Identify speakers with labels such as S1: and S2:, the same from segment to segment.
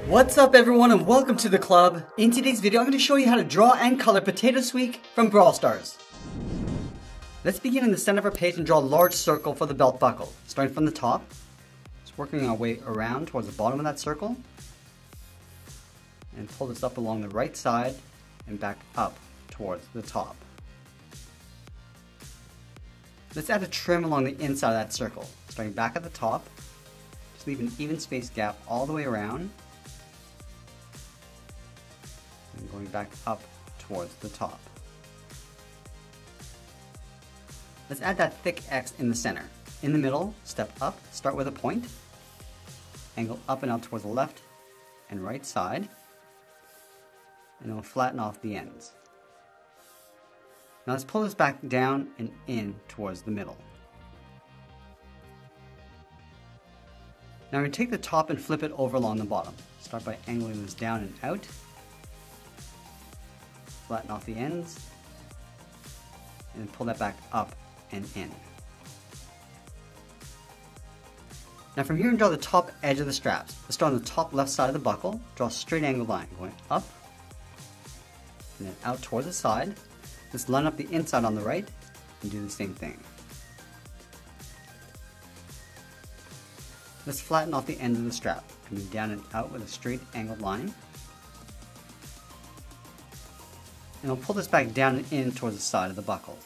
S1: What's up everyone and welcome to the club. In today's video I'm going to show you how to draw and color Potato Squeak from Brawl Stars. Let's begin in the center of our page and draw a large circle for the belt buckle. Starting from the top, just working our way around towards the bottom of that circle. And pull this up along the right side and back up towards the top. Let's add a trim along the inside of that circle. Starting back at the top, just leave an even space gap all the way around. And going back up towards the top. Let's add that thick X in the center. In the middle, step up, start with a point, angle up and out towards the left and right side, and then we'll flatten off the ends. Now let's pull this back down and in towards the middle. Now we're going to take the top and flip it over along the bottom. Start by angling this down and out. Flatten off the ends, and then pull that back up and in. Now from here, draw the top edge of the straps. Let's draw on the top left side of the buckle. Draw a straight angle line going up and then out towards the side. Let's line up the inside on the right and do the same thing. Let's flatten off the end of the strap, coming down and out with a straight angled line. And we'll pull this back down and in towards the side of the buckle.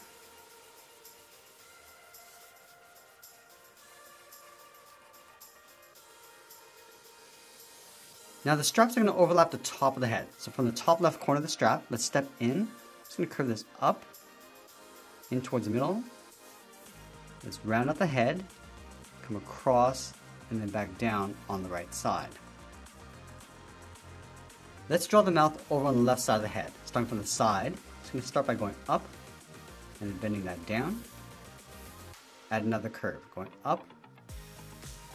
S1: Now the straps are going to overlap the top of the head. So from the top left corner of the strap, let's step in. Just going to curve this up, in towards the middle. Let's round out the head, come across, and then back down on the right side. Let's draw the mouth over on the left side of the head. Starting from the side, just going to start by going up and then bending that down. Add another curve, going up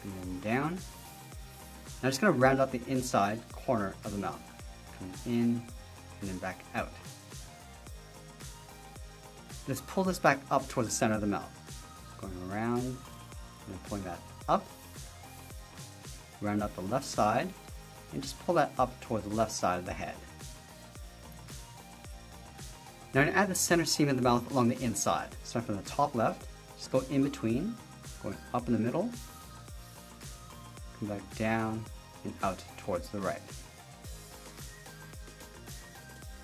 S1: and then down. Now I'm just going to round out the inside corner of the mouth. Come in and then back out. Let's pull this back up towards the center of the mouth. Going around and then pulling that up. Round out the left side and just pull that up towards the left side of the head. Now I'm going to add the center seam of the mouth along the inside. Starting from the top left, just go in between, going up in the middle, come back down and out towards the right.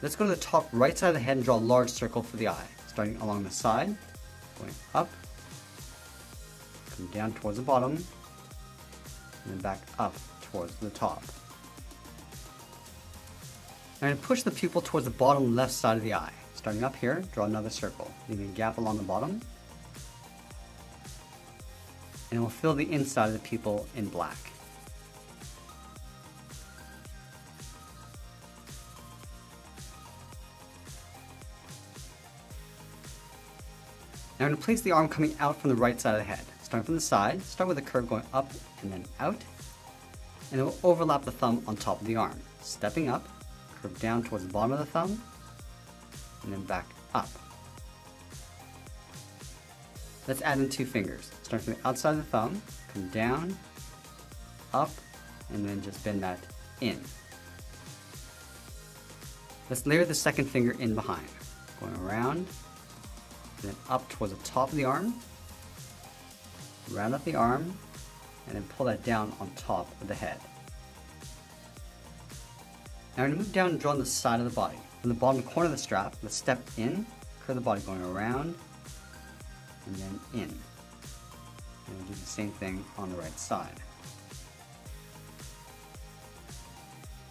S1: Let's go to the top right side of the head and draw a large circle for the eye. Starting along the side, going up, come down towards the bottom, and then back up towards the top. Now I'm going to push the pupil towards the bottom left side of the eye. Starting up here, draw another circle, leaving a gap along the bottom, and we'll fill the inside of the pupil in black. Now I'm going to place the arm coming out from the right side of the head. Starting from the side, start with a curve going up and then out, and then we'll overlap the thumb on top of the arm. Stepping up, curve down towards the bottom of the thumb, and then back up. Let's add in two fingers. Starting from the outside of the thumb, come down, up, and then just bend that in. Let's layer the second finger in behind, going around, and then up towards the top of the arm, round up the arm, and then pull that down on top of the head. Now we're going to move down and draw on the side of the body. From the bottom corner of the strap, let's step in, curve the body going around, and then in. And we'll do the same thing on the right side.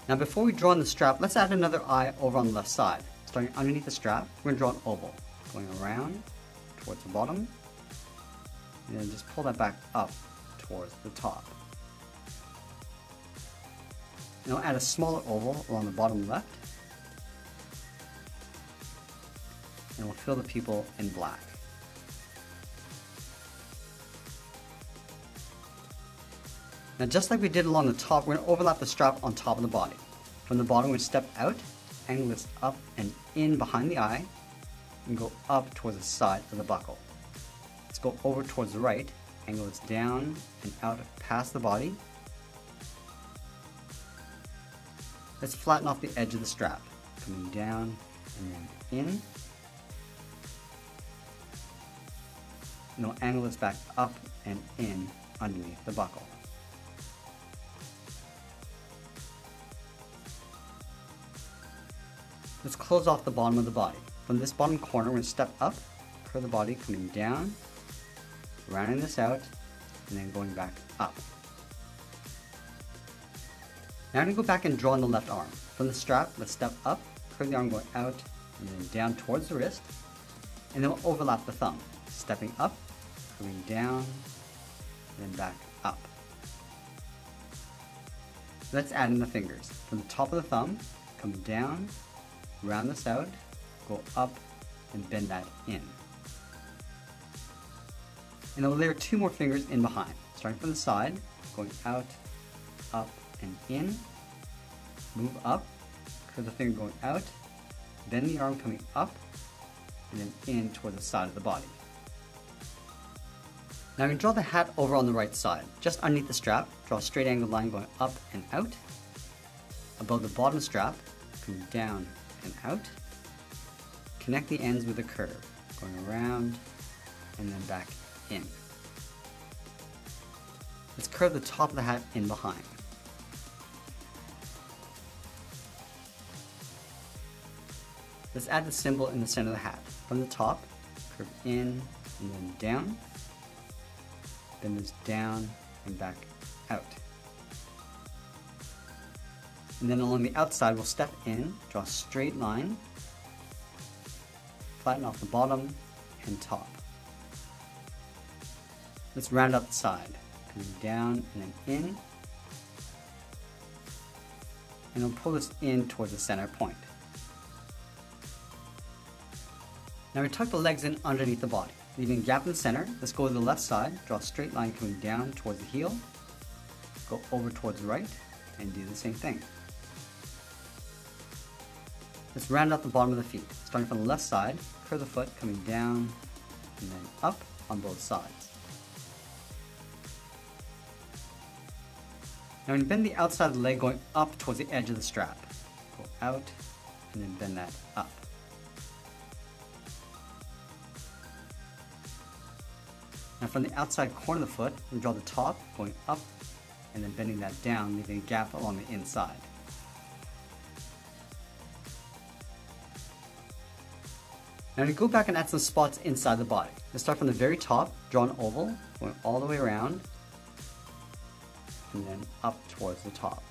S1: Now before we draw on the strap, let's add another eye over on the left side. Starting underneath the strap, we're going to draw an oval, going around towards the bottom, and then just pull that back up towards the top. And we'll add a smaller oval along the bottom left, and we'll fill the pupil in black. Now just like we did along the top, we're going to overlap the strap on top of the body. From the bottom, we step out, angle this up and in behind the eye, and go up towards the side of the buckle. Let's go over towards the right, angle this down and out past the body, Let's flatten off the edge of the strap, coming down and then in. And we'll angle this back up and in underneath the buckle. Let's close off the bottom of the body. From this bottom corner, we're going to step up, curve the body, coming down, rounding this out, and then going back up. Now I'm going to go back and draw on the left arm. From the strap, let's step up, curve the arm going out, and then down towards the wrist, and then we'll overlap the thumb. Stepping up, curving down, and then back up. Let's add in the fingers. From the top of the thumb, come down, round this out, go up, and bend that in. And then we'll layer 2 more fingers in behind, starting from the side, going out, up, and in, move up, curve the finger going out, bend the arm coming up, and then in toward the side of the body. Now I'm going to draw the hat over on the right side. Just underneath the strap, draw a straight angled line going up and out. Above the bottom strap, coming down and out. Connect the ends with a curve, going around and then back in. Let's curve the top of the hat in behind. Let's add the symbol in the center of the hat. From the top, curve in and then down. Bend this down and back out. And then along the outside, we'll step in, draw a straight line, flatten off the bottom and top. Let's round out the side, coming down and then in. And we'll pull this in towards the center point. Now we tuck the legs in underneath the body, leaving a gap in the center. Let's go to the left side, draw a straight line coming down towards the heel, go over towards the right, and do the same thing. Let's round out the bottom of the feet, starting from the left side, curve the foot coming down and then up on both sides. Now when you bend the outside of the leg going up towards the edge of the strap, go out and then bend that up. Now from the outside corner of the foot, we draw the top, going up, and then bending that down, leaving a gap along the inside. Now to go back and add some spots inside the body. Let's start from the very top, draw an oval, going all the way around, and then up towards the top.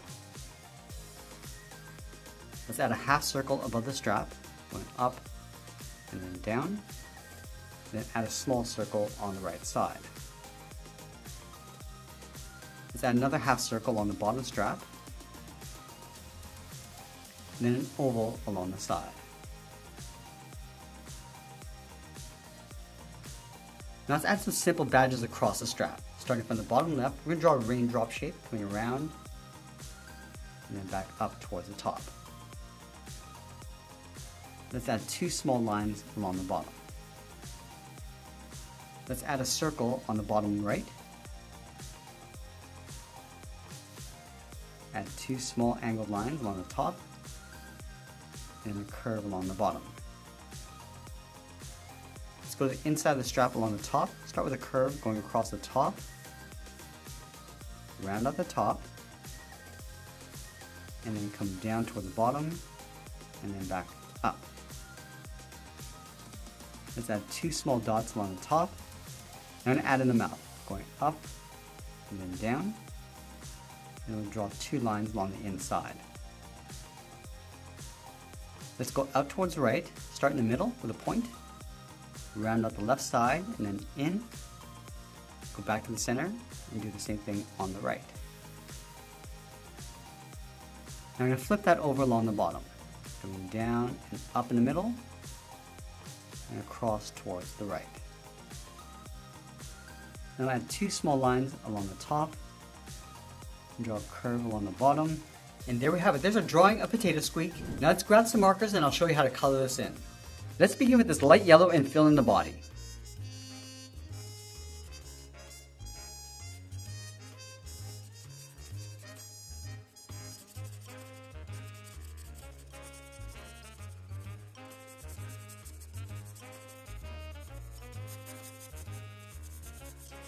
S1: Let's add a half circle above the strap, going up, and then down. Then add a small circle on the right side. Let's add another half circle on the bottom strap, and then an oval along the side. Now let's add some simple badges across the strap. Starting from the bottom left, we're going to draw a raindrop shape coming around and then back up towards the top. Let's add 2 small lines along the bottom. Let's add a circle on the bottom right. Add 2 small angled lines along the top and a curve along the bottom. Let's go to the inside of the strap along the top. Start with a curve going across the top. Round out the top. And then come down toward the bottom and then back up. Let's add 2 small dots along the top. I'm going to add in the mouth, going up and then down, and we'll draw 2 lines along the inside. Let's go out towards the right, start in the middle with a point, round out the left side and then in, go back to the center and do the same thing on the right. Now I'm going to flip that over along the bottom, going down and up in the middle and across towards the right. Now add 2 small lines along the top, and draw a curve along the bottom. And there we have it. There's a drawing of Potato Squeak. Now let's grab some markers and I'll show you how to color this in. Let's begin with this light yellow and fill in the body.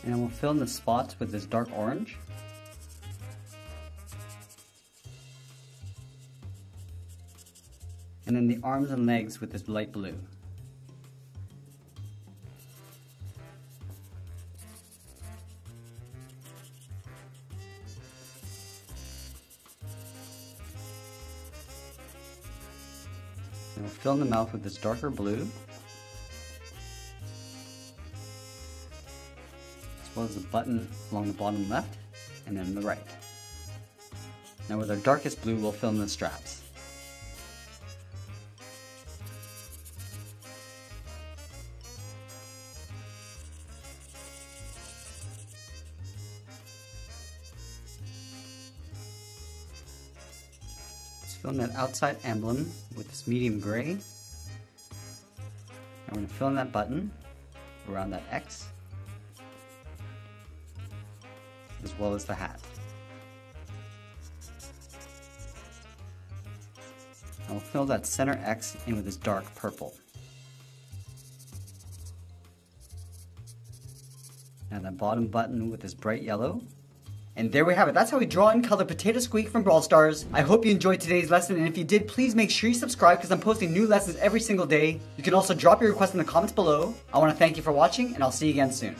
S1: And then we'll fill in the spots with this dark orange. And then the arms and legs with this light blue. And we'll fill in the mouth with this darker blue, as well as the button along the bottom left and then the right. Now with our darkest blue, we'll fill in the straps. Fill in that outside emblem with this medium gray. I'm going to fill in that button around that X, as well as the hat. I'll fill that center X in with this dark purple. Now that bottom button with this bright yellow. And there we have it. That's how we draw and color Potato Squeak from Brawl Stars. I hope you enjoyed today's lesson, and if you did, please make sure you subscribe because I'm posting new lessons every single day. You can also drop your request in the comments below. I want to thank you for watching, and I'll see you again soon.